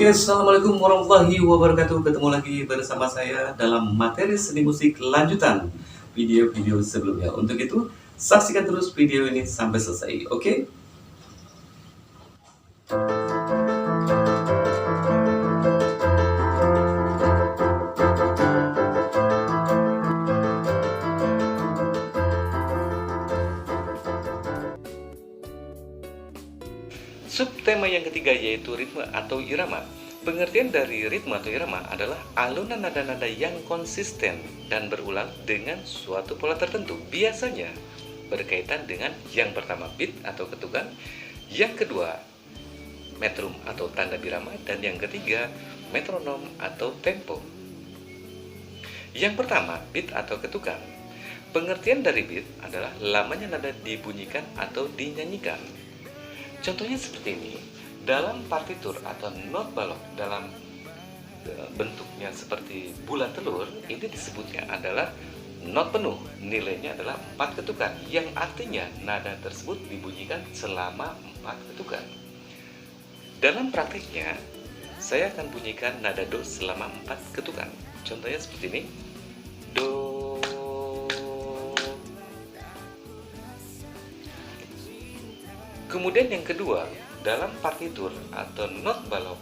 Oke, assalamualaikum warahmatullahi wabarakatuh. Ketemu lagi bersama saya dalam materi seni musik lanjutan video-video sebelumnya. Untuk itu, saksikan terus video ini sampai selesai. Oke? Subtema yang ketiga yaitu ritme atau irama. Pengertian dari ritme atau irama adalah alunan nada-nada yang konsisten dan berulang dengan suatu pola tertentu. Biasanya berkaitan dengan yang pertama beat atau ketukan, yang kedua metrum atau tanda birama, dan yang ketiga metronom atau tempo. Yang pertama beat atau ketukan. Pengertian dari beat adalah lamanya nada dibunyikan atau dinyanyikan. Contohnya seperti ini, dalam partitur atau not balok dalam bentuknya seperti bulat telur, ini disebutnya adalah not penuh, nilainya adalah 4 ketukan, yang artinya nada tersebut dibunyikan selama 4 ketukan. Dalam praktiknya, saya akan bunyikan nada do selama 4 ketukan. Contohnya seperti ini, do. Kemudian yang kedua, dalam partitur atau not balok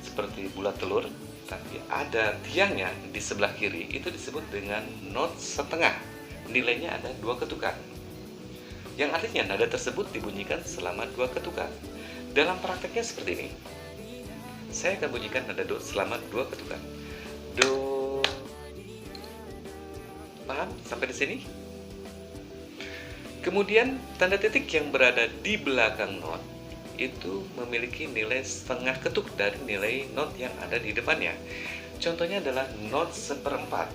seperti bulat telur, tapi ada tiangnya di sebelah kiri, itu disebut dengan not setengah. Nilainya ada 2 ketukan. Yang artinya nada tersebut dibunyikan selama 2 ketukan. Dalam prakteknya seperti ini. Saya akan bunyikan nada do selama 2 ketukan. Do. Paham sampai di sini? Kemudian tanda titik yang berada di belakang not itu memiliki nilai setengah ketuk dari nilai not yang ada di depannya. Contohnya adalah not seperempat.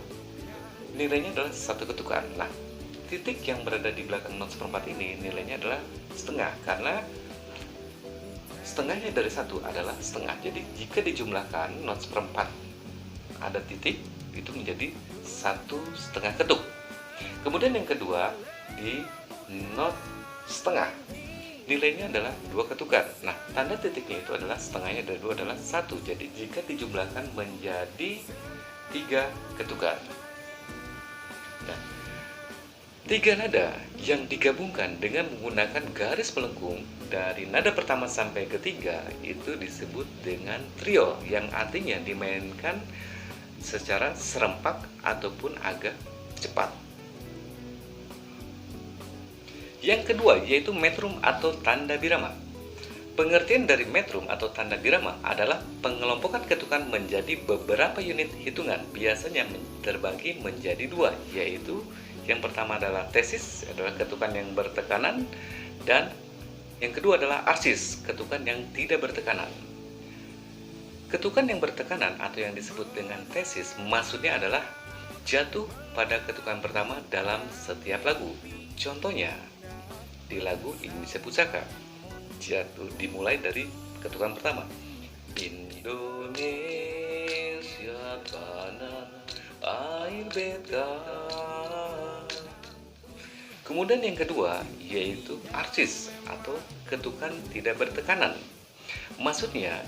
Nilainya adalah 1 ketukan. Nah, titik yang berada di belakang not seperempat ini nilainya adalah setengah, karena setengahnya dari 1 adalah setengah. Jadi jika dijumlahkan not seperempat ada titik, itu menjadi 1,5 ketuk. Kemudian yang kedua, di not setengah, nilainya adalah 2 ketukan. Nah, tanda titiknya itu adalah setengahnya dari 2 adalah 1. Jadi jika dijumlahkan menjadi 3 ketukan. Nah, 3 nada yang digabungkan dengan menggunakan garis melengkung dari nada pertama sampai ketiga itu disebut dengan trio, yang artinya dimainkan secara serempak ataupun agak cepat. Yang kedua yaitu metrum atau tanda birama. Pengertian dari metrum atau tanda birama adalah pengelompokan ketukan menjadi beberapa unit hitungan, biasanya terbagi menjadi 2, yaitu yang pertama adalah tesis, adalah ketukan yang bertekanan, dan yang kedua adalah arsis, ketukan yang tidak bertekanan. Ketukan yang bertekanan atau yang disebut dengan tesis maksudnya adalah jatuh pada ketukan pertama dalam setiap lagu. Contohnya di lagu Indonesia Pusaka, jatuh dimulai dari ketukan pertama. Indonesia tanah air beta. Kemudian yang kedua yaitu arsis atau ketukan tidak bertekanan. Maksudnya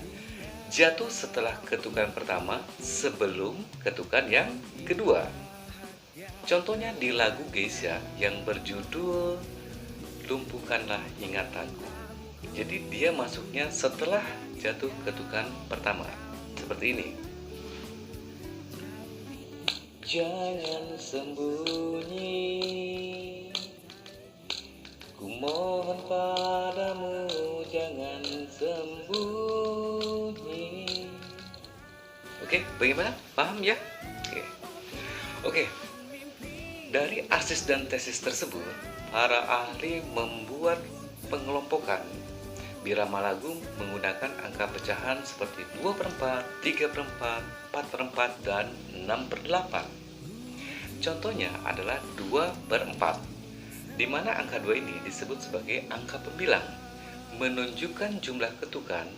jatuh setelah ketukan pertama sebelum ketukan yang kedua. Contohnya di lagu Geisha yang berjudul Lumpuhkanlah Ingatanku. Jadi dia masuknya setelah jatuh ketukan pertama. Seperti ini. Jangan sembunyi, ku mohon padamu, jangan sembunyi. Oke, bagaimana? Paham ya? Oke. Dari arsis dan tesis tersebut, para ahli membuat pengelompokan birama lagu menggunakan angka pecahan seperti 2/4, 3/4, 4/4, dan 6/8. Contohnya adalah 2/4, di mana angka 2 ini disebut sebagai angka pembilang, menunjukkan jumlah ketukan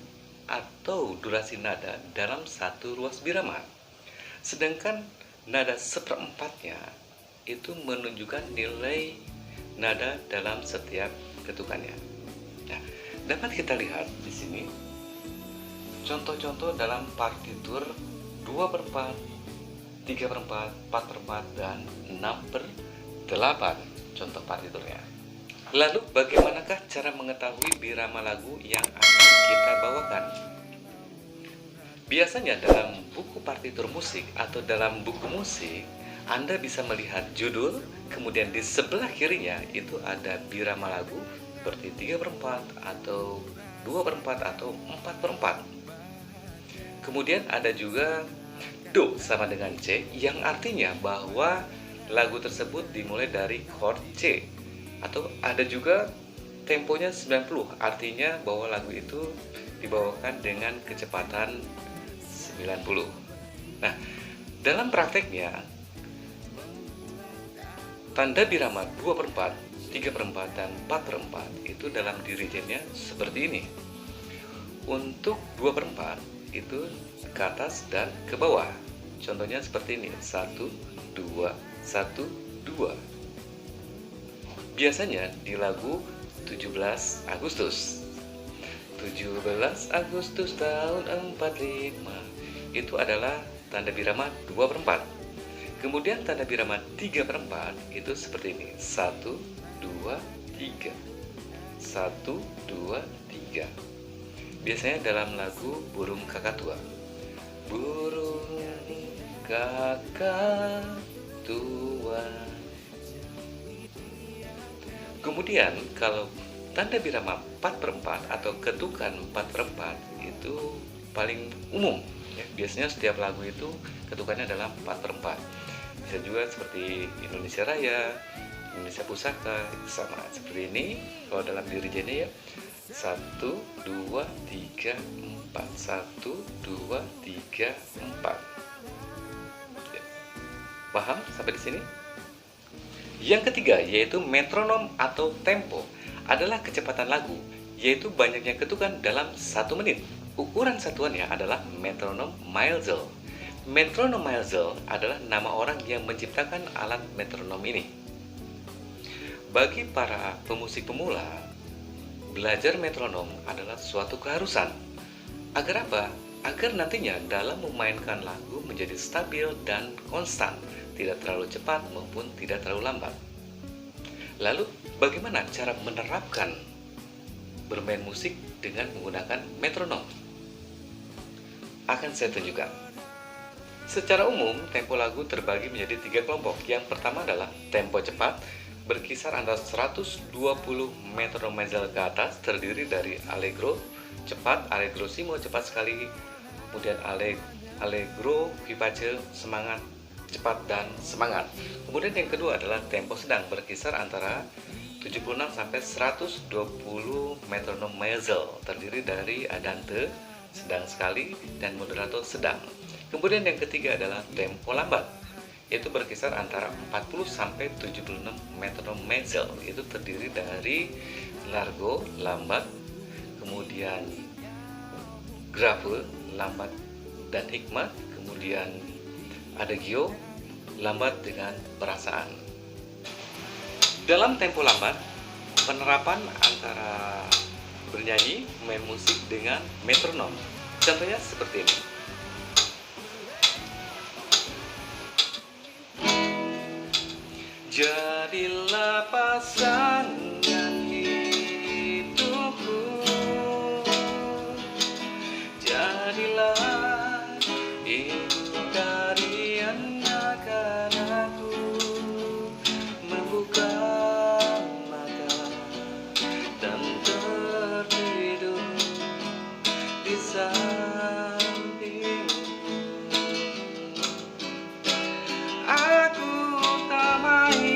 atau durasi nada dalam satu ruas birama. Sedangkan nada seperempatnya itu menunjukkan nilai nada dalam setiap ketukannya. Nah, dapat kita lihat di sini contoh-contoh dalam partitur 2/4, 3/4, 4/4, dan 6/8 contoh partiturnya. Lalu bagaimanakah cara mengetahui birama lagu yang akan kita bawakan? Biasanya dalam buku partitur musik atau dalam buku musik, Anda bisa melihat judul, kemudian di sebelah kirinya itu ada birama lagu seperti 3/4 atau 2/4 atau 4/4. Kemudian ada juga Do sama dengan C, yang artinya bahwa lagu tersebut dimulai dari chord C. Atau ada juga temponya 90, artinya bahwa lagu itu dibawakan dengan kecepatan 90. Nah, dalam prakteknya, tanda birama 2/4, 3/4, dan 4/4 itu dalam dirijennya seperti ini. Untuk 2/4 itu ke atas dan ke bawah. Contohnya seperti ini, 1, 2, 1, 2. Biasanya di lagu 17 Agustus 17 Agustus tahun 45 itu adalah tanda birama 2/4. Kemudian tanda birama 3/4 itu seperti ini, 1, 2, 3, 1, 2, 3. Biasanya dalam lagu Burung Kakak Tua. Burung kakak tua. Kemudian kalau tanda birama 4/4 atau ketukan 4/4 itu paling umum ya. Biasanya setiap lagu itu ketukannya adalah 4/4. Bisa juga seperti Indonesia Raya, Indonesia Pusaka, itu sama seperti ini. Kalau dalam dirijennya ya, 1, 2, 3, 4, 1, 2, 3, 4. Ya. Paham sampai di sini? Yang ketiga yaitu metronom atau tempo, adalah kecepatan lagu, yaitu banyaknya ketukan dalam 1 menit. Ukuran satuannya adalah metronom Maelzel. Metronom Maelzel adalah nama orang yang menciptakan alat metronom ini. Bagi para pemusik pemula, belajar metronom adalah suatu keharusan. Agar apa? Agar nantinya dalam memainkan lagu menjadi stabil dan konstan, tidak terlalu cepat maupun tidak terlalu lambat. Lalu, bagaimana cara menerapkan bermain musik dengan menggunakan metronom? Akan saya tunjukkan. Secara umum, tempo lagu terbagi menjadi 3 kelompok. Yang pertama adalah tempo cepat, berkisar antara 120 metronom Maelzel ke atas, terdiri dari allegro cepat, allegrosimo cepat sekali, kemudian allegro vivace semangat, cepat, dan semangat. Kemudian yang kedua adalah tempo sedang, berkisar antara 76 sampai 120 metronom Maelzel, terdiri dari andante sedang sekali dan moderato sedang. Kemudian yang ketiga adalah tempo lambat, yaitu berkisar antara 40 sampai 76 metronom Maelzel, itu terdiri dari largo lambat, kemudian grave lambat dan hikmat, kemudian adagio lambat dengan perasaan. Dalam tempo lambat, penerapan antara bernyanyi, main musik dengan metronom. Contohnya seperti ini. Jadilah pasangan hidupku, jadilah ibu dari anak-anakku, membuka mata dan tertidur di sampingmu. Aku tak main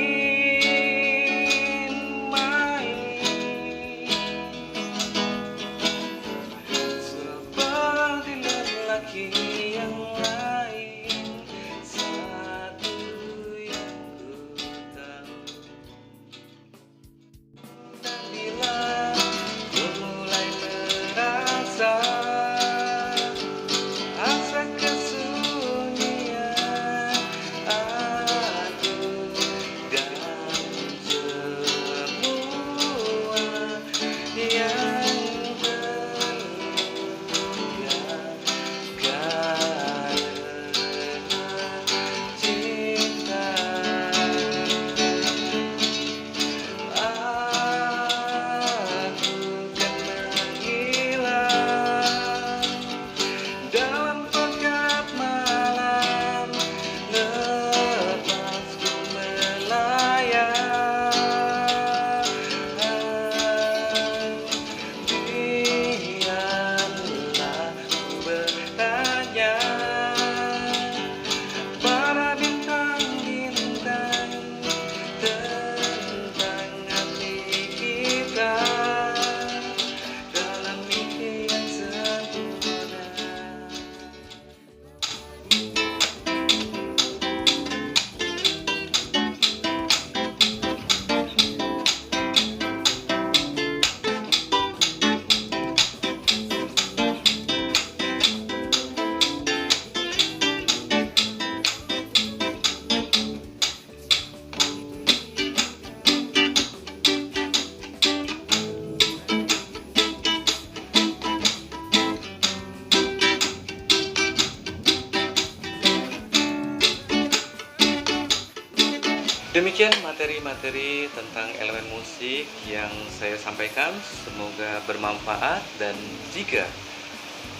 Demikian materi-materi tentang elemen musik yang saya sampaikan, semoga bermanfaat, dan jika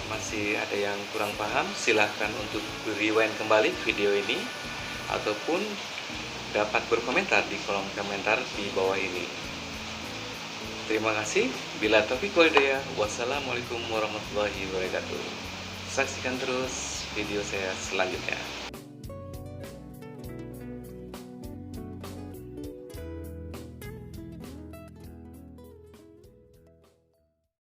masih ada yang kurang paham, silahkan untuk rewind kembali video ini ataupun dapat berkomentar di kolom komentar di bawah ini. Terima kasih. Bila taufiq wal hidayah. Wassalamualaikum warahmatullahi wabarakatuh. Saksikan terus video saya selanjutnya.